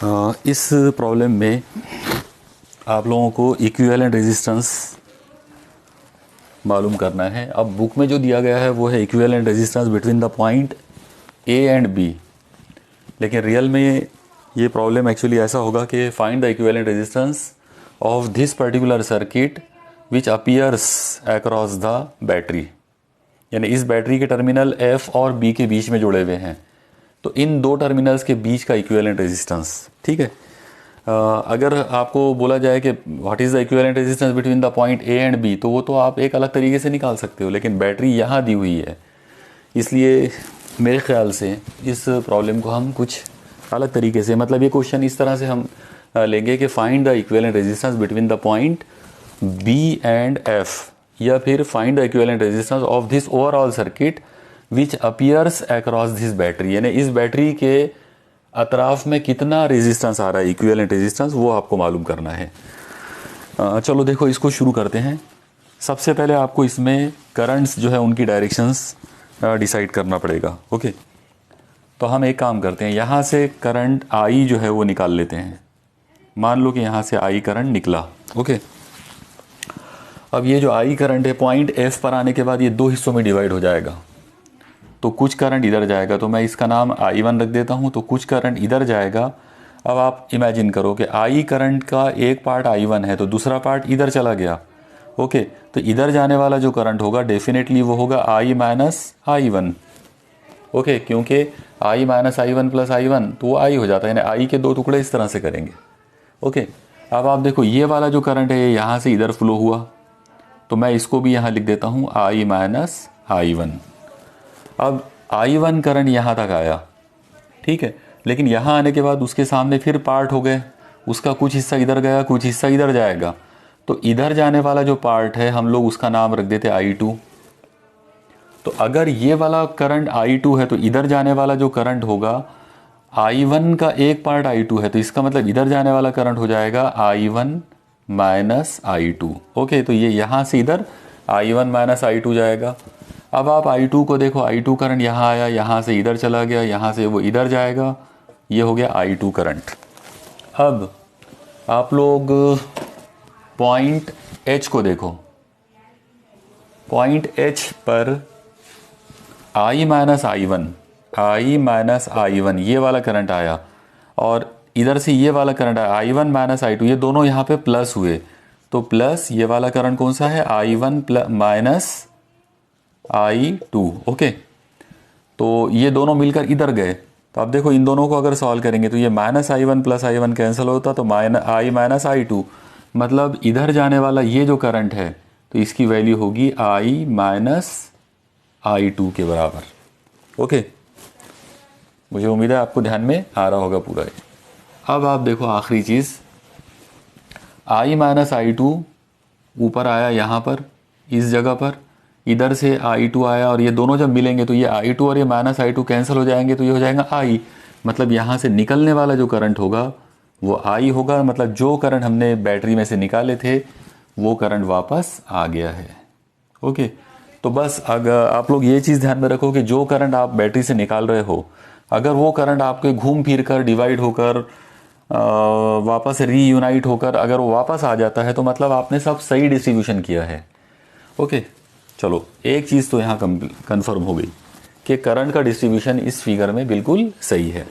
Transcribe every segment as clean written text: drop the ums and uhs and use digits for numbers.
इस प्रॉब्लम में आप लोगों को इक्विवेलेंट रेजिस्टेंस मालूम करना है। अब बुक में जो दिया गया है वो है equivalent resistance between the point A and B, लेकिन रियल में ये प्रॉब्लम एक्चुअली ऐसा होगा कि find the equivalent resistance of this particular circuit which appears across the battery, यानी इस बैटरी के टर्मिनल F और B के बीच में जुड़े हुए हैं, तो इन दो टर्मिनल्स के बीच का इक्विवेलेंट रेजिस्टेंस। ठीक है, अगर आपको बोला जाए कि what is the equivalent resistance between the point A and B, तो वो तो आप एक अलग तरीके से निकाल सकते हो, लेकिन बैटरी यहाँ दी हुई है, इसलिए मेरे ख्याल से इस प्रॉब्लम को हम कुछ अलग तरीके से, मतलब ये क्वेश्चन इस तरह से हम लेंगे कि find the equivalent resistance between the point B and F, या फिर find the equivalent resistance of this overall circuit which appears across this battery, यानी इस बैटरी के अतराफ में कितना रेजिस्टेंस आ रहा है, इक्विवेलेंट रेजिस्टेंस, वो आपको मालूम करना है। चलो देखो इसको शुरू करते हैं। सबसे पहले आपको इसमें करंट्स जो है उनकी डायरेक्शंस डिसाइड करना पड़ेगा। ओके, तो हम एक काम करते हैं, यहाँ से करंट आई जो है वो निकाल लेते हैं। मान लो कि यहाँ से आई करंट निकला। ओके, अब ये जो आई करंट है पॉइंट एफ पर आने के बाद ये दो हिस्सों में डिवाइड हो जाएगा, तो कुछ करंट इधर जाएगा, तो मैं इसका नाम I1 रख देता हूँ, तो कुछ करंट इधर जाएगा। अब आप इमेजिन करो कि आई करंट का एक पार्ट I1 है, तो दूसरा पार्ट इधर चला गया। ओके, तो इधर जाने वाला जो करंट होगा डेफिनेटली वो होगा I माइनस I1। ओके, क्योंकि I minus I1 plus I1 तो वो I हो जाता है, यानी I के दो टुकड़े इस तरह से करेंगे। ओके, अब आप देखो ये वाला जो करंट है यहाँ से इधर फ्लो हुआ, तो मैं इसको भी यहाँ लिख देता हूँ I माइनस I1। अब I1 करंट यहाँ तक आया, ठीक है, लेकिन यहाँ आने के बाद उसके सामने फिर पार्ट हो गए, उसका कुछ हिस्सा इधर गया, कुछ हिस्सा इधर जाएगा, तो इधर जाने वाला जो पार्ट है हम लोग उसका नाम रख देते I2। तो अगर ये वाला करंट I2 है तो इधर जाने वाला जो करंट होगा I1 का एक पार्ट I2 है, तो इसका मतलब इधर जाने वाला करंट हो जाएगा I1 माइनस I2। ओके, तो ये यहाँ से इधर I1 माइनस I2 जाएगा। अब आप I2 को देखो, I2 करंट यहाँ आया, यहाँ से इधर चला गया, यहाँ से वो इधर जाएगा, ये हो गया I2 करंट। अब आप लोग पॉइंट H को देखो, पॉइंट H पर I माइनस I1 ये वाला करंट आया, और इधर से ये वाला करंट आया I1 माइनस I2, ये दोनों यहाँ पे प्लस हुए, तो प्लस ये वाला करंट कौन सा है, I1 माइनस I2। ओके, तो ये दोनों मिलकर इधर गए, तो अब देखो इन दोनों को अगर सॉल्व करेंगे तो ये minus I1 plus I1 cancel होता, तो I माइनस I2, मतलब इधर जाने वाला ये जो करंट है तो इसकी वैल्यू होगी I माइनस I2 के बराबर। ओके, मुझे उम्मीद है आपको ध्यान में आ रहा होगा पूरा। अब आप देखो आखिरी चीज़, I माइनस I2 ऊपर आया यहाँ पर इस जगह पर, इधर से I2 आया, और ये दोनों जब मिलेंगे तो ये I2 और ये माइनस I2 कैंसिल हो जाएंगे, तो ये हो जाएगा I, मतलब यहाँ से निकलने वाला जो करंट होगा वो I होगा, मतलब जो करंट हमने बैटरी में से निकाले थे वो करंट वापस आ गया है। ओके, तो बस अगर आप लोग ये चीज़ ध्यान में रखो कि जो करंट आप बैटरी से निकाल रहे हो, अगर वो करंट आपके घूम फिर कर डिवाइड होकर वापस रीयूनाइट होकर अगर वो वापस आ जाता है, तो मतलब आपने सब सही डिस्ट्रीब्यूशन किया है। ओके, चलो एक चीज़ तो यहाँ कंफर्म हो गई कि करंट का डिस्ट्रीब्यूशन इस फिगर में बिल्कुल सही है।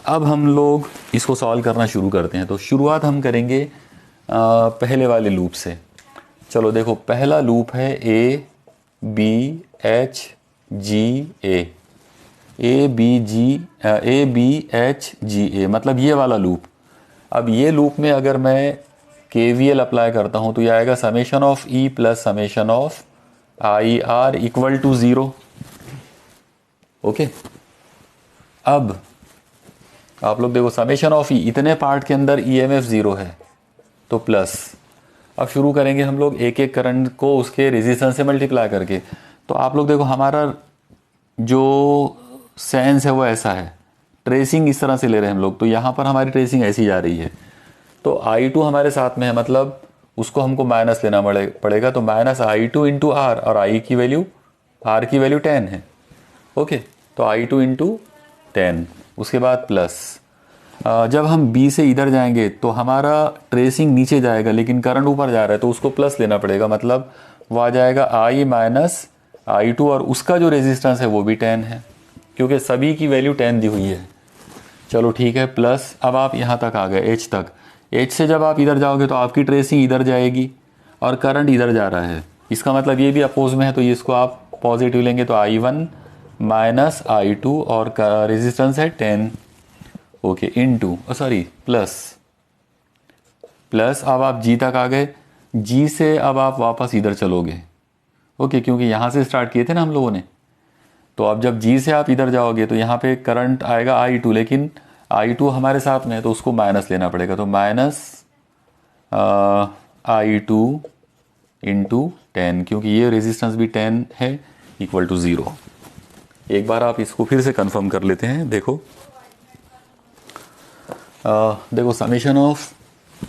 अब हम लोग इसको सॉल्व करना शुरू करते हैं। तो शुरुआत हम करेंगे पहले वाले लूप से। चलो देखो, पहला लूप है A B H G A, मतलब ये वाला लूप। अब ये लूप में अगर मैं KVL अप्लाई करता हूँ तो ये आएगा summation of E plus summation of IR equal to 0। Okay, अब आप लोग देखो समेशन ऑफ E, इतने पार्ट के अंदर EMF 0 है तो प्लस। अब शुरू करेंगे हम लोग एक एक करंट को उसके रेजिस्टेंस से मल्टीप्लाई करके। तो आप लोग देखो हमारा जो सेंस है वो ऐसा है, ट्रेसिंग इस तरह से ले रहे हैं हम लोग, तो यहाँ पर हमारी ट्रेसिंग ऐसी जा रही है, तो I2 हमारे साथ में है, मतलब उसको हमको माइनस लेना पड़ेगा, तो माइनस I2 इंटू R, और R की वैल्यू 10 है। ओके, तो I2 इंटू 10, उसके बाद प्लस। जब हम B से इधर जाएंगे तो हमारा ट्रेसिंग नीचे जाएगा लेकिन करंट ऊपर जा रहा है, तो उसको प्लस लेना पड़ेगा, मतलब वो आ जाएगा I माइनस I2 और उसका जो रेजिस्टेंस है वो भी 10 है क्योंकि सभी की वैल्यू 10 दी हुई है। चलो ठीक है, प्लस अब आप यहाँ तक आ गए H तक। H से जब आप इधर जाओगे तो आपकी ट्रेसिंग इधर जाएगी और करंट इधर जा रहा है, इसका मतलब ये भी अपोज में है, तो ये इसको आप पॉजिटिव लेंगे तो I1 माइनस I2 और रेजिस्टेंस है 10, ओके, इनटू सॉरी प्लस अब आप G तक आ गए। G से अब आप वापस इधर चलोगे, ओके, क्योंकि यहाँ से स्टार्ट किए थे ना हम लोगों ने, तो अब जब G से आप इधर जाओगे तो यहाँ पे करंट आएगा I2, लेकिन I2 हमारे साथ में है तो उसको माइनस लेना पड़ेगा, तो माइनस I2 इंटू 10, क्योंकि ये रेजिस्टेंस भी 10 है, इक्वल टू 0। एक बार आप इसको फिर से कंफर्म कर लेते हैं। देखो देखो समेशन ऑफ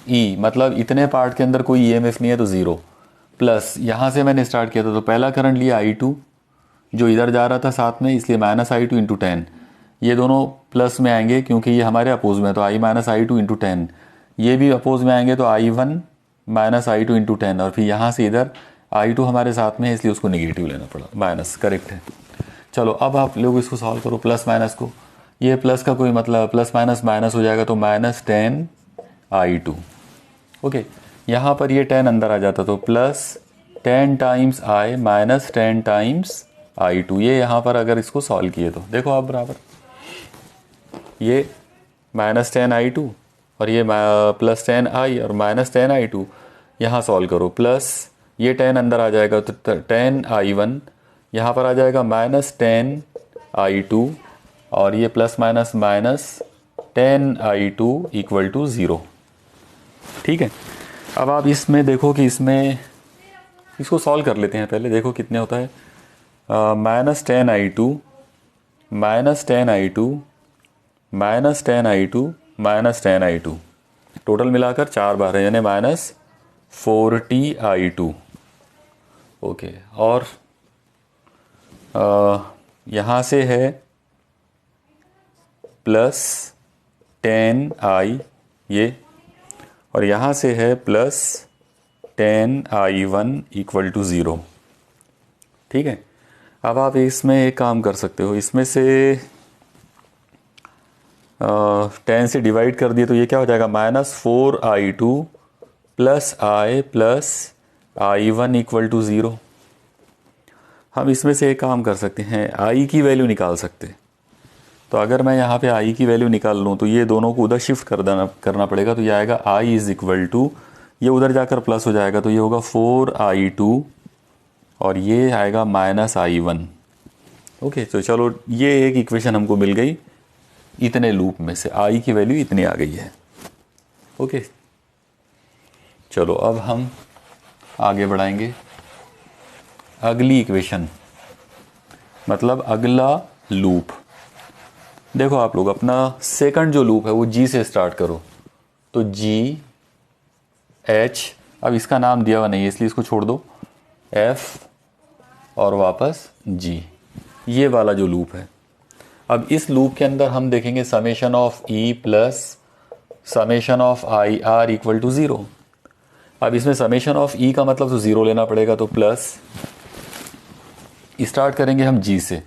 E मतलब इतने पार्ट के अंदर कोई EMF नहीं है तो 0, प्लस यहाँ से मैंने स्टार्ट किया था तो पहला करंट लिया I2 जो इधर जा रहा था साथ में, इसलिए माइनस I2 इंटू 10, ये दोनों प्लस में आएंगे क्योंकि ये हमारे अपोज में है, तो I माइनस I2 इंटू 10, ये भी अपोज में आएंगे तो I1 माइनस I2 इंटू 10, और फिर यहाँ से इधर I2 हमारे साथ में है इसलिए उसको निगेटिव लेना पड़ा, माइनस, करेक्ट है। चलो अब आप लोग इसको सॉल्व करो, प्लस माइनस को, ये प्लस का कोई मतलब, प्लस माइनस माइनस हो जाएगा तो माइनस 10 I2, ओके, यहाँ पर ये 10 अंदर आ जाता तो plus 10 times I minus 10 times I2, ये यहाँ पर अगर इसको सॉल्व किए तो देखो आप बराबर, ये माइनस 10 I2 और ये प्लस 10 I और माइनस 10 I2, यहाँ सॉल्व करो, प्लस ये 10 अंदर आ जाएगा तो 10 I1, यहाँ पर आ जाएगा माइनस 10 I2 और ये plus minus minus 10 I2 equal to 0, ठीक है। अब आप इसमें देखो कि इसमें इसको सॉल्व कर लेते हैं पहले, देखो कितने होता है, minus 10 I2 minus 10 I2 minus 10 I2 minus 10 I2, total मिलाकर 4 बार है, यानी माइनस 40 I2, ओके, और यहाँ से है प्लस 10 I ये, और यहाँ से है प्लस 10 I1 इक्वल टू 0, ठीक है। अब आप इसमें एक काम कर सकते हो, इसमें से 10 से डिवाइड कर दिए तो ये क्या हो जाएगा, minus 4 I2 plus I1 equal to 0। हम इसमें से एक काम कर सकते हैं, I की वैल्यू निकाल सकते, तो अगर मैं यहाँ पे I की वैल्यू निकाल लूँ तो ये दोनों को उधर शिफ्ट करना पड़ेगा, तो ये आएगा I इज़ इक्वल टू, ये उधर जाकर प्लस हो जाएगा तो ये होगा 4 I2 और ये आएगा माइनस I1, ओके। तो चलो ये एक इक्वेशन हमको मिल गई, इतने लूप में से I की वैल्यू इतनी आ गई है, ओके। चलो अब हम आगे बढ़ाएंगे, अगली इक्वेशन मतलब अगला लूप। देखो आप लोग अपना सेकंड जो लूप है वो G से स्टार्ट करो, तो G H, अब इसका नाम दिया हुआ नहीं है इसलिए इसको छोड़ दो, F और वापस G, ये वाला जो लूप है। अब इस लूप के अंदर हम देखेंगे summation of E plus summation of I R equal to 0। अब इसमें समेशन ऑफ E का मतलब तो 0 लेना पड़ेगा, तो प्लस स्टार्ट करेंगे हम G से,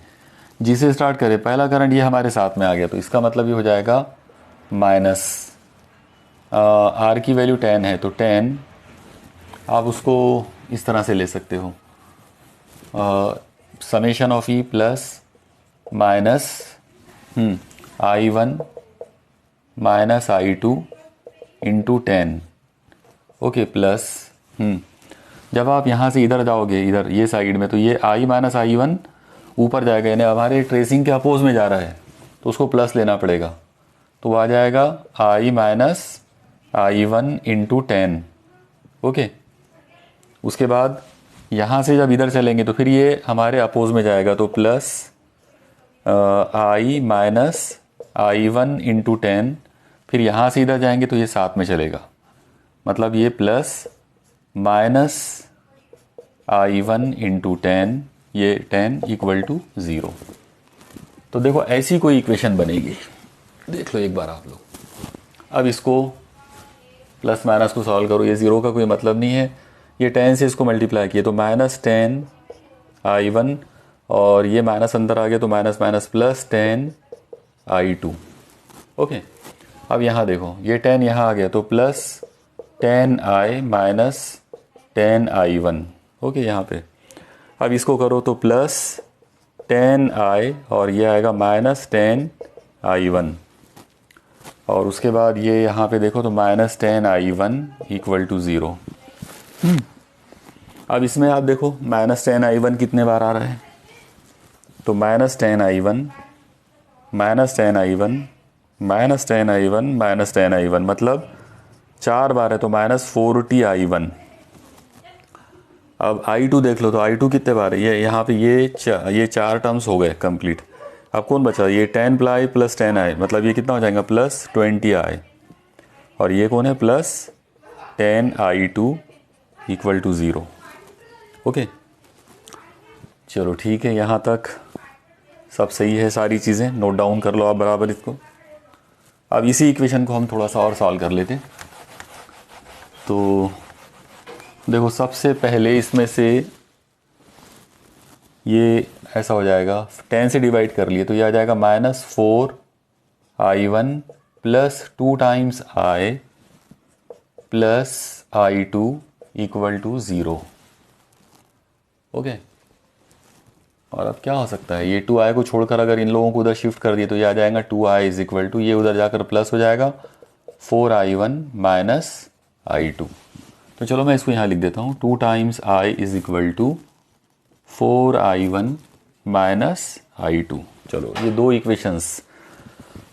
G से स्टार्ट करें, पहला करंट ये हमारे साथ में आ गया तो इसका मतलब ये हो जाएगा माइनस, R की वैल्यू 10 है तो 10, आप उसको इस तरह से ले सकते हो, summation of E plus minus I1 minus I2 into 10, okay, plus जब आप यहाँ से इधर जाओगे, इधर ये साइड में, तो ये I माइनस I1 ऊपर जाएगा, यानी हमारे ट्रेसिंग के अपोज में जा रहा है तो उसको प्लस लेना पड़ेगा, तो आ जाएगा I minus I1 into 10, okay. उसके बाद यहाँ से जब इधर चलेंगे तो फिर ये हमारे अपोज में जाएगा, तो plus I minus I1 into 10, फिर यहाँ से इधर जाएंगे तो ये साथ में चलेगा, मतलब ये प्लस माइनस I1 इंटू 10, ये 10 इक्वल टू 0। तो देखो ऐसी कोई इक्वेशन बनेगी, देख लो एक बार आप लोग, अब इसको प्लस माइनस को सॉल्व करो, ये ज़ीरो का कोई मतलब नहीं है, ये 10 से इसको मल्टीप्लाई किए तो -10i1 और ये माइनस अंदर आ गया तो minus minus plus 10i2। Okay, अब यहाँ देखो ये 10 यहाँ आ गया तो plus 10i minus 10i1। Okay, यहाँ पे अब इसको करो तो प्लस 10i और ये आएगा माइनस 10i1 और उसके बाद ये यहाँ पे देखो तो माइनस 10i1 इक्वल टू 0। अब इसमें आप देखो माइनस 10i1 कितने बार आ रहा है, तो minus 10i1 minus 10i1 minus 10i1 minus 10i1 मतलब 4 बार है तो माइनस 40i1। अब i2 देख लो तो i2 कितने बार है, ये यहाँ पे ये 4 टर्म्स हो गए कंप्लीट। अब कौन बचा, ये 10i प्लस 10i मतलब ये कितना हो जाएगा प्लस 20i और ये कौन है plus 10i2 equal to 0। Okay, चलो ठीक है, यहाँ तक सब सही है, सारी चीज़ें नोट डाउन कर लो आप बराबर इसको। अब इसी इक्वेशन को हम थोड़ा सा और सॉल्व कर लेते। तो देखो सबसे पहले इसमें से ये ऐसा हो जाएगा, 10 से डिवाइड कर लिए तो ये आ जाएगा -4i1 plus 2 times i plus i2 equal to 0। Okay, और अब क्या हो सकता है, ये 2i को छोड़कर अगर इन लोगों को उधर शिफ्ट कर दिए तो ये आ जाएगा 2i इज इक्वल टू, ये उधर जाकर प्लस हो जाएगा 4i1 माइनस i2। तो चलो मैं इसको यहाँ लिख देता हूँ, 2 times i is equal to 4i1 minus i2। चलो ये दो इक्वेशंस,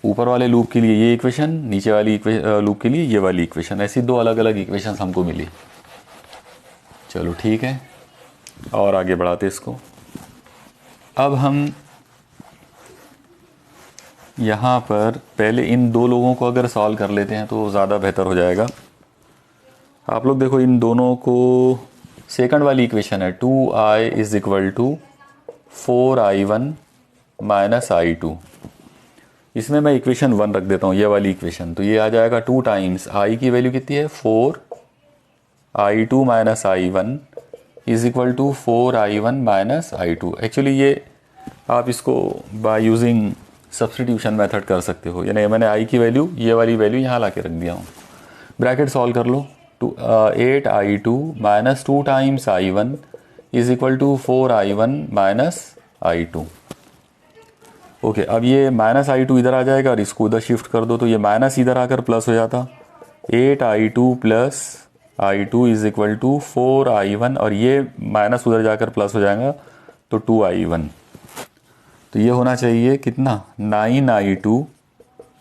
ऊपर वाले लूप के लिए ये इक्वेशन, नीचे वाली लूप के लिए ये वाली इक्वेशन, ऐसी दो अलग अलग इक्वेशंस हमको मिली। चलो ठीक है, और आगे बढ़ाते इसको। अब हम यहाँ पर पहले इन दो लोगों को अगर सॉल्व कर लेते हैं तो ज़्यादा बेहतर हो जाएगा। आप लोग देखो इन दोनों को, सेकंड वाली इक्वेशन है 2i is equal to 4i1 minus i2। इसमें मैं इक्वेशन 1 रख देता हूँ, ये वाली इक्वेशन, तो ये आ जाएगा 2 टाइम्स i की वैल्यू कितनी है 4i2 minus i1 is equal to 4i1 minus i2। Actually ये आप इसको बाय यूजिंग सब्सटीट्यूशन मेथड कर सकते हो, यानी मैंने i की वैल्यू, ये वाली वैल्यू यहाँ ला के रख दिया हूँ। ब्रैकेट सॉल्व कर लो, 8i2 minus 2 times i1 is equal to 4i1 minus i2। Okay, अब ये माइनस i2 इधर आ जाएगा और इसको उधर शिफ्ट कर दो तो ये माइनस इधर आकर प्लस हो जाता, 8i2 plus i2 is equal to 4i1 और ये माइनस उधर जाकर प्लस हो जाएगा तो 2i1। तो ये होना चाहिए कितना 9i2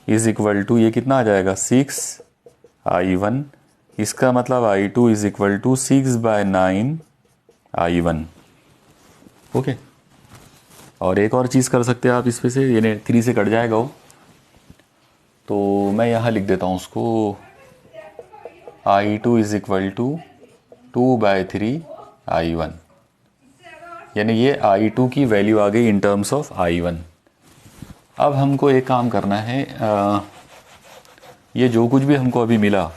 इज इक्वल टू, ये कितना आ जाएगा 6i1। इसका मतलब i2 is equal to 6/9i1। Okay, और एक और चीज़ कर सकते हैं आप इसमें से, यानी 3 से कट जाएगा वो, तो मैं यहाँ लिख देता हूँ उसको, i2 is equal to 2/3i1, यानी ये i2 की वैल्यू आ गई इन टर्म्स ऑफ i1। अब हमको एक काम करना है, ये जो कुछ भी हमको अभी मिला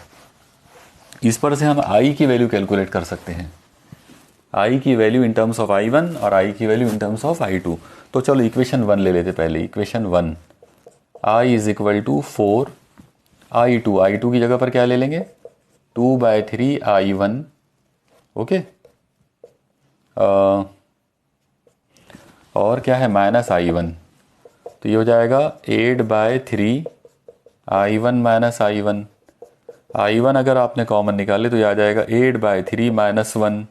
इस पर से हम i की वैल्यू कैलकुलेट कर सकते हैं, i की value in terms of i1 और i की value in terms of i2। तो चलो इक्वेशन 1 ले लेते पहले, equation 1 i is equal to 4i2 की जगह पर क्या ले लेंगे 2/3i1। ओके, और क्या है माइनस i1, तो ये हो जाएगा 8/3i1 माइनस i1। i1 अगर आपने कॉमन निकाले तो ये आ जाएगा 8/3 माइनस 1,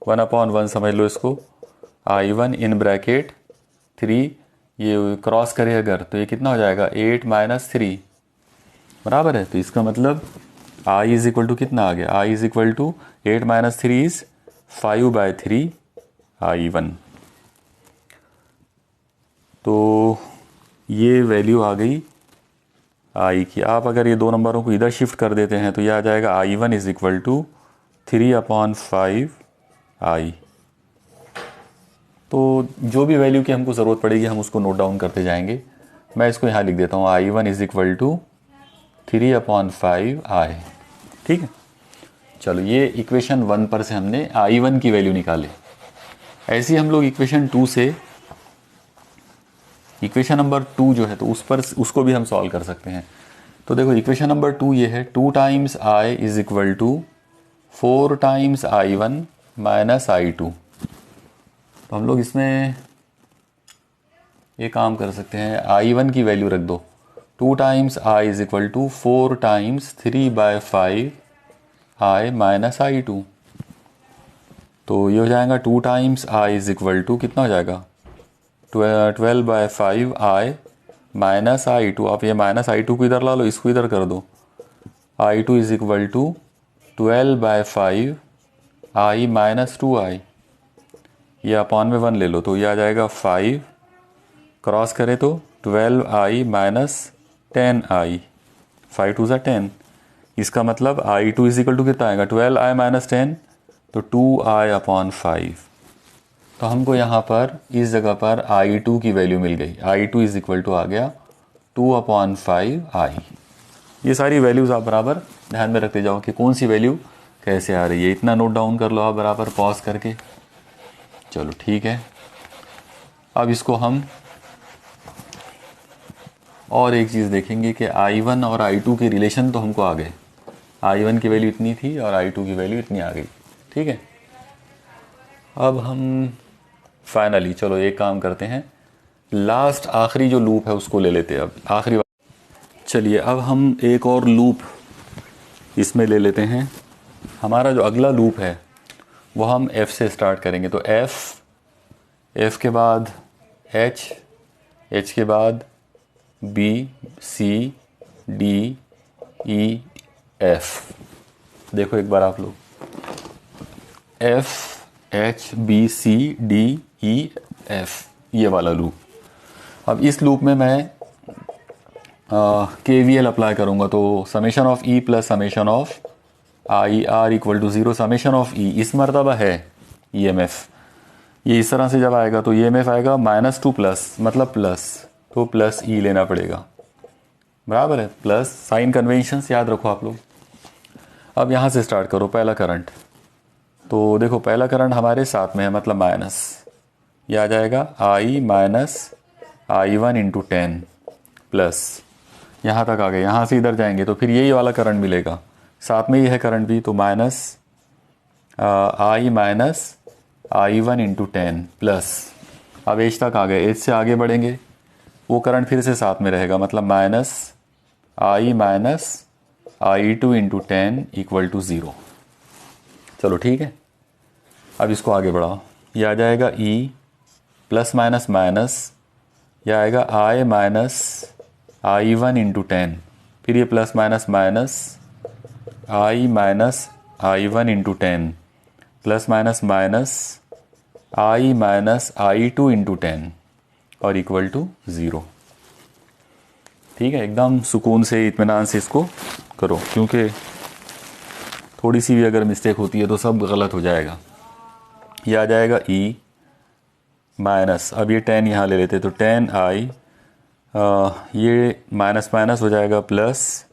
1/1 समझ लो इसको, i1 इन ब्रैकेट 3, ये क्रॉस करे अगर तो ये कितना हो जाएगा 8 माइनस 3 बराबर है। तो इसका मतलब i इज इक्वल टू कितना आ गया, i is equal to 8 minus 3 is 5/3i1। तो ये वैल्यू आ गई i की। आप अगर ये दो नंबरों को इधर शिफ्ट कर देते हैं तो ये आ जाएगा i1 is equal to 3/5i। तो जो भी वैल्यू की हमको ज़रूरत पड़ेगी हम उसको नोट डाउन करते जाएंगे। मैं इसको यहाँ लिख देता हूँ, i1 is equal to 3/5 I। ठीक है, चलो ये इक्वेशन 1 पर से हमने I1 की वैल्यू निकाले। ऐसे ही हम लोग इक्वेशन 2 से, इक्वेशन नंबर 2 जो है तो उस पर उसको भी हम सॉल्व कर सकते हैं। तो देखो इक्वेशन नंबर 2 ये है 2 times I is equal to 4 times I1 minus I2। तो हम लोग इसमें ये काम कर सकते हैं, I1 की वैल्यू रख दो, 2 times I is equal to 4 times 3/5 I minus I2। तो ये हो जाएगा 2 times I is equal to कितना हो जाएगा 12/5 I माइनस I2। आप ये माइनस I2 को इधर ला लो, इसको इधर कर दो, I2 is equal to 12/5 I minus 2I। ये अपॉन में 1 ले लो तो ये आ जाएगा 5, क्रॉस करें तो 12I माइनस 10I, 5 2 10। इसका मतलब I2 इज इक्वल टू कितना आएगा 12I माइनस 10, तो 2I अपॉन 5। तो हमको यहाँ पर इस जगह पर I2 की वैल्यू मिल गई, I2 इज इक्वल टू आ गया 2/5I। ये सारी वैल्यूज़ आप बराबर ध्यान में रखते जाओ कि कौन सी वैल्यू कैसे आ रही है, इतना नोट डाउन कर लो आप बराबर पॉज करके। चलो ठीक है, अब इसको हम और एक चीज़ देखेंगे कि I1 और I2 के रिलेशन तो हमको आ गए, I1 की वैल्यू इतनी थी और I2 की वैल्यू इतनी आ गई। ठीक है, अब हम फाइनली चलो एक काम करते हैं, लास्ट आखिरी जो लूप है उसको ले लेते हैं। अब आखिरी चलिए अब हम एक और लूप इसमें ले लेते हैं। हमारा जो अगला लूप है वो हम F से स्टार्ट करेंगे। तो F के बाद H के बाद B C D E F। देखो एक बार आप लोग, F H B C D E F, ये वाला लूप। अब इस लूप में मैं KVL अप्लाई करूँगा, तो summation of E plus summation of I R equal to 0, summation of E इस मरतबा है EMF, ये इस तरह से जब आएगा तो EMF आएगा -2 प्लस, मतलब प्लस, तो प्लस E लेना पड़ेगा, बराबर है, प्लस साइन कन्वेंशंस याद रखो आप लोग। अब यहाँ से स्टार्ट करो, पहला करंट, तो देखो पहला करंट हमारे साथ में है मतलब माइनस, ये आ जाएगा I minus I1 into 10 plus, यहाँ तक आ गए, यहाँ से इधर जाएंगे तो फिर यही वाला करंट मिलेगा, साथ में ही है करंट भी, तो minus I minus I1 into 10 plus, अब एज तक आ गए, एज से आगे बढ़ेंगे वो करंट फिर से साथ में रहेगा, मतलब minus I minus I2 into 10 equal to 0। चलो ठीक है, अब इसको आगे बढ़ाओ, ये आ जाएगा E प्लस माइनस माइनस, यह आएगा I माइनस I1 इंटू 10, फिर ये plus minus minus I minus I1 into 10 plus minus minus I minus I2 into 10 और इक्वल टू 0। ठीक है, एकदम सुकून से इत्मीनान से इसको करो, क्योंकि थोड़ी सी भी अगर मिस्टेक होती है तो सब गलत हो जाएगा। ये आ जाएगा E माइनस, अब ये 10 यहाँ ले लेते तो 10I, ये माइनस माइनस हो जाएगा प्लस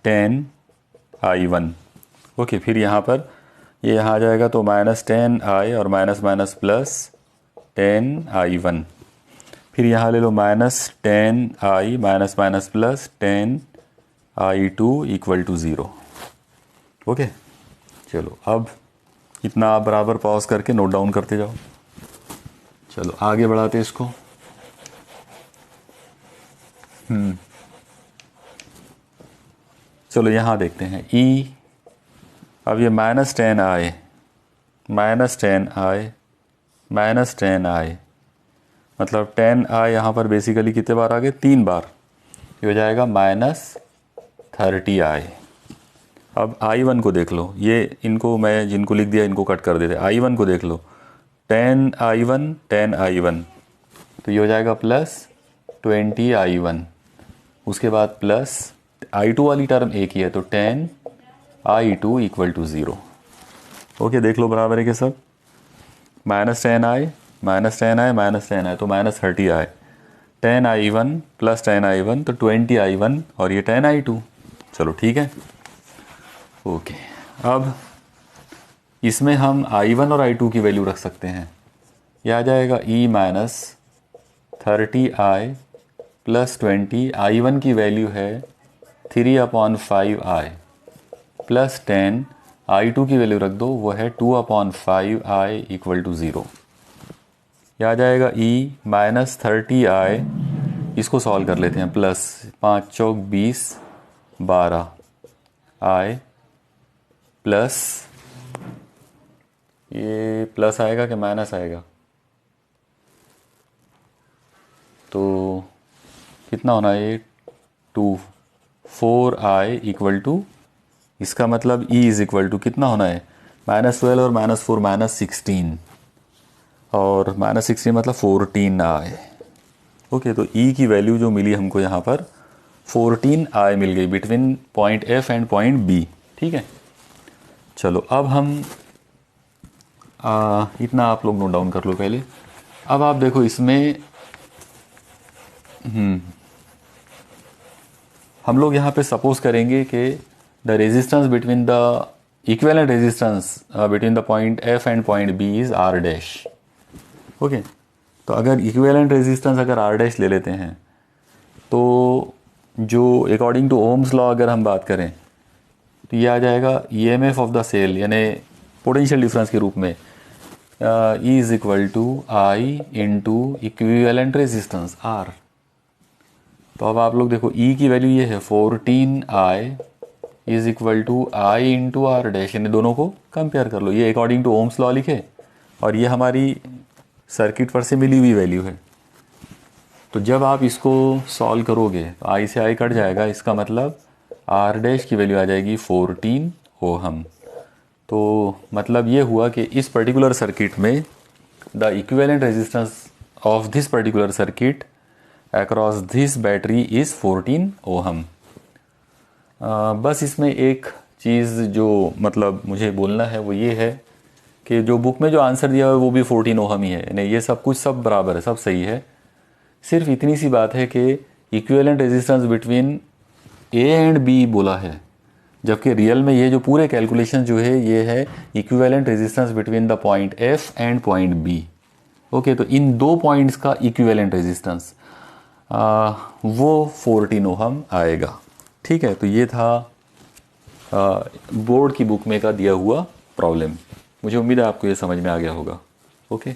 10I1। ओके, फिर यहाँ पर ये यहाँ आ जाएगा तो माइनस 10I और माइनस माइनस प्लस 10I1, फिर यहाँ ले लो minus 10I minus minus plus 10I2 equal to 0। Okay, चलो अब इतना आप बराबर पॉज करके नोट डाउन करते जाओ। चलो आगे बढ़ाते इसको। चलो यहाँ देखते हैं E, अब ये minus 10I minus 10I minus 10I, मतलब 10I यहाँ पर बेसिकली कितने बार आ गए, 3 बार, ये हो जाएगा माइनस 30I। अब I1 को देख लो, ये इनको मैं जिनको लिख दिया इनको कट कर देते, I1 को देख लो, 10I1 10I1, तो ये हो जाएगा प्लस 20I1, उसके बाद प्लस I2 वाली टर्म एक ही है तो 10I2 इक्वल टू 0। ओके, देख लो बराबर है कि सब, minus 10I minus 10I minus 10I तो minus 30I, 10i1 plus 10i1 तो 20i1 और ये 10i2। चलो ठीक है, ओके। अब इसमें हम i1 और i2 की वैल्यू रख सकते हैं। यह आ जाएगा e minus 30i plus 20, i1 की वैल्यू है 3/5i प्लस 10, i2 की वैल्यू रख दो, वो है 2/5i इक्वल टू 0। यह आ जाएगा e माइनस 30i, इसको सॉल्व कर लेते हैं, प्लस 5 चौक 20 12 i प्लस, ये प्लस आएगा कि माइनस आएगा, तो कितना होना है ये 4i इक्वल टू, इसका मतलब e इज़ इक्वल टू कितना होना है, -12 और -4 -16, और -16 मतलब 14i। ओके, तो e की वैल्यू जो मिली हमको यहाँ पर 14i मिल गई between point F and point B। ठीक है, चलो अब हम इतना आप लोग नोट डाउन कर लो पहले। अब आप देखो इसमें हम लोग यहाँ पे सपोज करेंगे कि the resistance between the equivalent resistance between the point F and point B is R dash. Okay, तो अगर इक्विवेलेंट रेजिस्टेंस अगर R डैश ले लेते हैं, तो जो अकॉर्डिंग टू ओम्स लॉ अगर हम बात करें तो ये आ जाएगा EMF ऑफ द सेल, यानी पोटेंशियल डिफरेंस के रूप में E is equal to I into equivalent resistance R। तो अब आप लोग देखो E की वैल्यू ये है 14i is equal to I into R dash, यानी दोनों को कंपेयर कर लो। ये अकॉर्डिंग टू ओम्स लॉ लिखे और ये हमारी सर्किट पर से मिली हुई वैल्यू है। तो जब आप इसको सॉल्व करोगे तो I से I कट जाएगा, इसका मतलब R डैश की वैल्यू आ जाएगी 14 ओहम। तो मतलब ये हुआ कि इस पर्टिकुलर सर्किट में the equivalent resistance of this particular circuit across this battery is 14 ohm. बस इसमें एक चीज़ जो मतलब मुझे बोलना है वो ये है कि जो बुक में जो आंसर दिया हुआ है वो भी 14 ओहम ही है, नहीं ये सब कुछ सब बराबर है, सब सही है। सिर्फ इतनी सी बात है कि equivalent resistance between A and B बोला है, जबकि रियल में ये जो पूरे कैलकुलेशन जो है ये है equivalent resistance between the point F and point B। Okay, तो इन दो पॉइंट्स का इक्विवेलेंट रेजिस्टेंस वो 14 ओहम आएगा। ठीक है, तो ये था बोर्ड की बुक में का दिया हुआ प्रॉब्लम। मुझे उम्मीद है आपको ये समझ में आ गया होगा। ओके।